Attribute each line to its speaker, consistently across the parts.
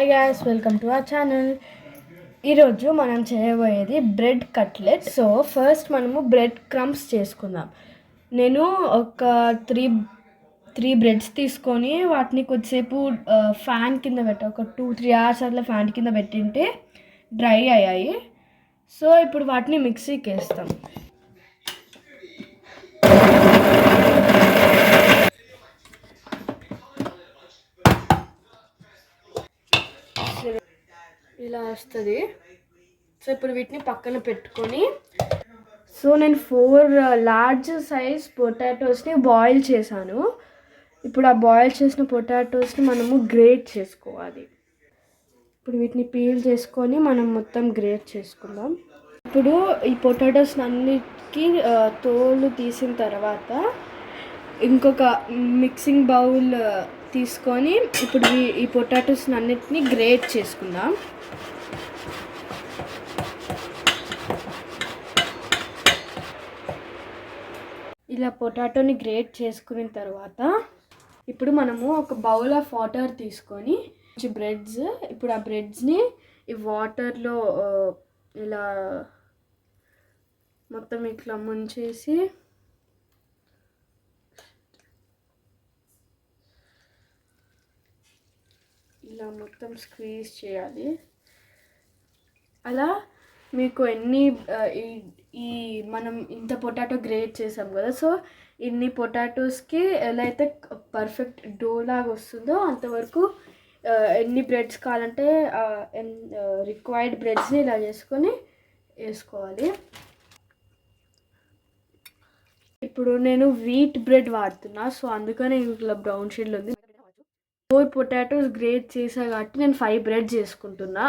Speaker 1: Hi guys, welcome to our channel. ఈరోజు మనం చేయబోయేది బ్రెడ్ కట్లెట్. సో ఫస్ట్ మనము బ్రెడ్ క్రమ్స్ చేసుకుందాం. నేను ఒక త్రీ బ్రెడ్స్ తీసుకొని వాటిని కొద్దిసేపు ఫ్యాన్ కింద పెట్టా. ఒక 2-3 అవర్స్ అట్లా ఫ్యాన్ కింద పెట్టింటే డ్రై అయ్యాయి. సో ఇప్పుడు వాటిని మిక్సీకి వేస్తాం. ఇలా వస్తుంది. సో ఇప్పుడు వీటిని పక్కన పెట్టుకొని, సో నేను 4 లార్జ్ సైజ్ పొటాటోస్ని బాయిల్ చేశాను. ఇప్పుడు ఆ బాయిల్ చేసిన పొటాటోస్ని మనము గ్రేట్ చేసుకోవాలి. ఇప్పుడు వీటిని పీల్ చేసుకొని మనం మొత్తం గ్రేట్ చేసుకుందాం. ఇప్పుడు ఈ పొటాటోస్ అన్నిటికీ తోలు తీసిన తర్వాత ఇంకొక మిక్సింగ్ బౌల్ తీసుకొని ఇప్పుడు ఈ పొటాటోస్ అన్నిటిని గ్రేట్ చేసుకుందాం. ఇలా పొటాటోని గ్రేట్ చేసుకున్న తర్వాత ఇప్పుడు మనము ఒక బౌల్ ఆఫ్ వాటర్ తీసుకొని బ్రెడ్స్, ఇప్పుడు ఆ బ్రెడ్స్ని ఈ వాటర్లో ఇలా మొత్తం ఇట్లా ముంచేసి ఇలా మొత్తం స్క్వీజ్ చేయాలి. అలా మీకు ఈ మనం ఇంత పొటాటో గ్రేట్ చేసాం కదా, సో ఇన్ని పొటాటోస్కి ఎలా అయితే పర్ఫెక్ట్ డో లాగా వస్తుందో అంతవరకు ఎన్ని బ్రెడ్స్ కావాలంటే రిక్వైర్డ్ బ్రెడ్స్ని ఇలా చేసుకొని వేసుకోవాలి. ఇప్పుడు నేను వీట్ బ్రెడ్ వాడుతున్నా, సో అందుకనే ఇట్లా బ్రౌన్ షేడ్లో ఉంది. 4 పొటాటోస్ గ్రేట్ చేసా కాబట్టి నేను 5 బ్రెడ్ చేసుకుంటున్నా.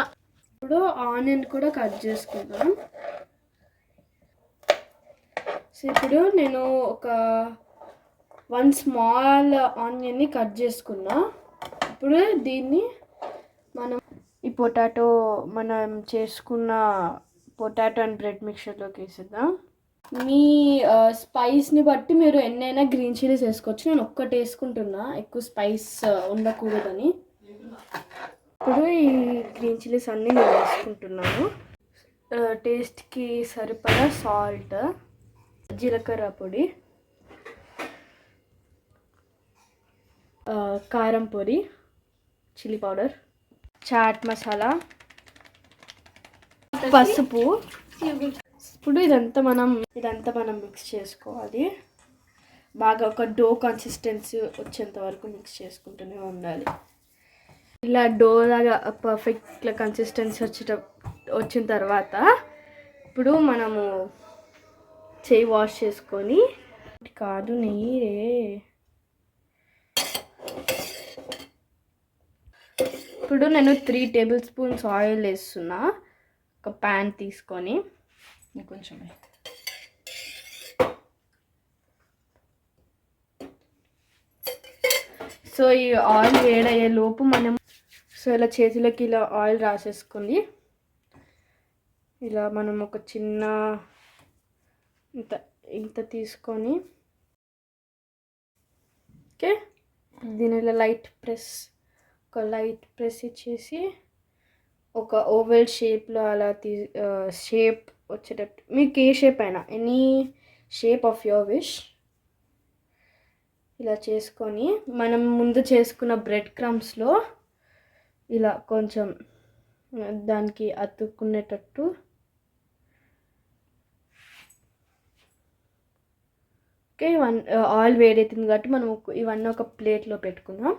Speaker 1: ఇప్పుడు ఆనియన్ కూడా కట్ చేసుకుందాం. సో ఇప్పుడు నేను ఒక 1 స్మాల్ ఆనియన్ని కట్ చేసుకున్నా. ఇప్పుడు దీన్ని మనం ఈ పొటాటో మనం చేసుకున్న పొటాటో అండ్ బ్రెడ్ మిక్చర్లోకి వేసేద్దాం. మీ స్పైస్ని బట్టి మీరు ఎన్నైనా గ్రీన్ చిల్లీస్ వేసుకోవచ్చు. నేను ఒక్కటి వేసుకుంటున్నా, ఎక్కువ స్పైస్ ఉండకూడదని. ఇప్పుడు ఈ గ్రీన్ చిల్లీస్ అన్నీ నేను వేసుకుంటున్నాను. టేస్ట్కి సరిపడా సాల్ట్, జీలకర్ర పొడి, కారం పొడి, చిల్లీ పౌడర్, చాట్ మసాలా, పసుపు. ఇప్పుడు ఇదంతా మనం మిక్స్ చేసుకోవాలి. బాగా ఒక డో కన్సిస్టెన్సీ వచ్చేంత వరకు మిక్స్ చేసుకుంటూనే ఉండాలి. ఇలా డో లాగా పర్ఫెక్ట్ కన్సిస్టెన్సీ వచ్చిన తర్వాత ఇప్పుడు మనము చేయి వాష్ చేసుకొని, కాదు నెయ్యి, ఇప్పుడు నేను 3 టేబుల్ స్పూన్స్ ఆయిల్ వేస్తున్నా. ఒక ప్యాన్ తీసుకొని కొంచెం సో ఈ ఆయిల్ వేడయ్యే లోపు మనం ఇలా చేతిలోకి ఇలా ఆయిల్ రాసేసుకొని ఇలా మనం ఒక చిన్న ఇంత తీసుకొని, ఓకే, దీని ఇలా లైట్ ప్రెస్ ఇచ్చేసి ఒక ఓవెల్ షేప్లో అలా షేప్ వచ్చేటట్టు, మీకు ఏ షేప్ అయినా, any shape of your wish, ఇలా చేసుకొని మనం ముందు చేసుకున్న బ్రెడ్ క్రమ్స్లో ఇలా కొంచెం దానికి అతుక్కునేటట్టు ఓకే. ఆయిల్ వేడవుతుంది కాబట్టి మనం ఇవన్నీ ఒక ప్లేట్లో పెట్టుకుందాం.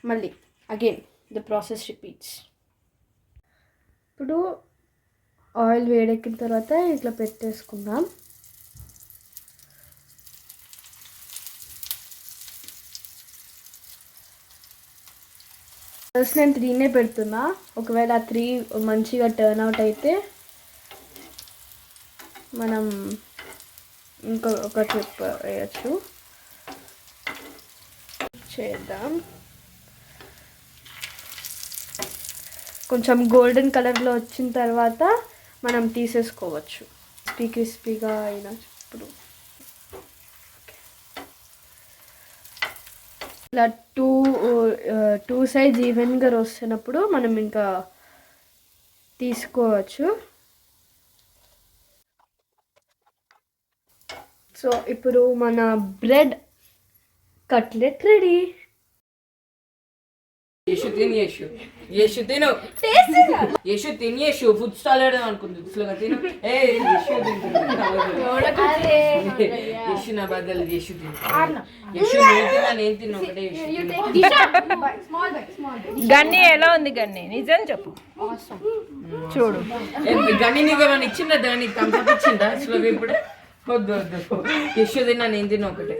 Speaker 1: మళ్ళీ అగైన్ ద ప్రాసెస్ రిపీట్స్. ఇప్పుడు ఆయిల్ వేడెక్కిన తర్వాత ఇట్లా పెట్టేసుకుందాం. ఫస్ట్ నేను 3 పెడుతున్నా. ఒకవేళ 3 మంచిగా టర్న్ అవుట్ అయితే మనం ఇంకొక ట్రిప్ వేయచ్చు. చేద్దాం. కొంచెం గోల్డెన్ కలర్లో వచ్చిన తర్వాత మనం తీసేసుకోవచ్చు. క్రిస్పీగా అయినా ఇప్పుడు ఇలా టూ సైడ్స్ ఈవెన్గా వస్తున్నప్పుడు మనం ఇంకా తీసుకోవచ్చు. సో ఇప్పుడు మన బ్రెడ్ కట్లెట్ రెడీ.
Speaker 2: యశు తిని యశు తిను యశు తిని యశు ఫుడ్ స్టాల్ అనుకుంటుంది తిను. యశు నా బదులు యశు తిను. యశు నేను తిన్నా ఒకటే.
Speaker 3: గన్ని ఎలా ఉంది గన్ని? నిజం చెప్పు. చూడు
Speaker 2: గన్ని నీకు ఏమైనా ఇచ్చిందా? దాన్ని థమ్స్అప్ ఇచ్చిందా అసలు? ఇప్పుడు వద్దు యశు తిన్నా నేను తిన్నా ఒకటే.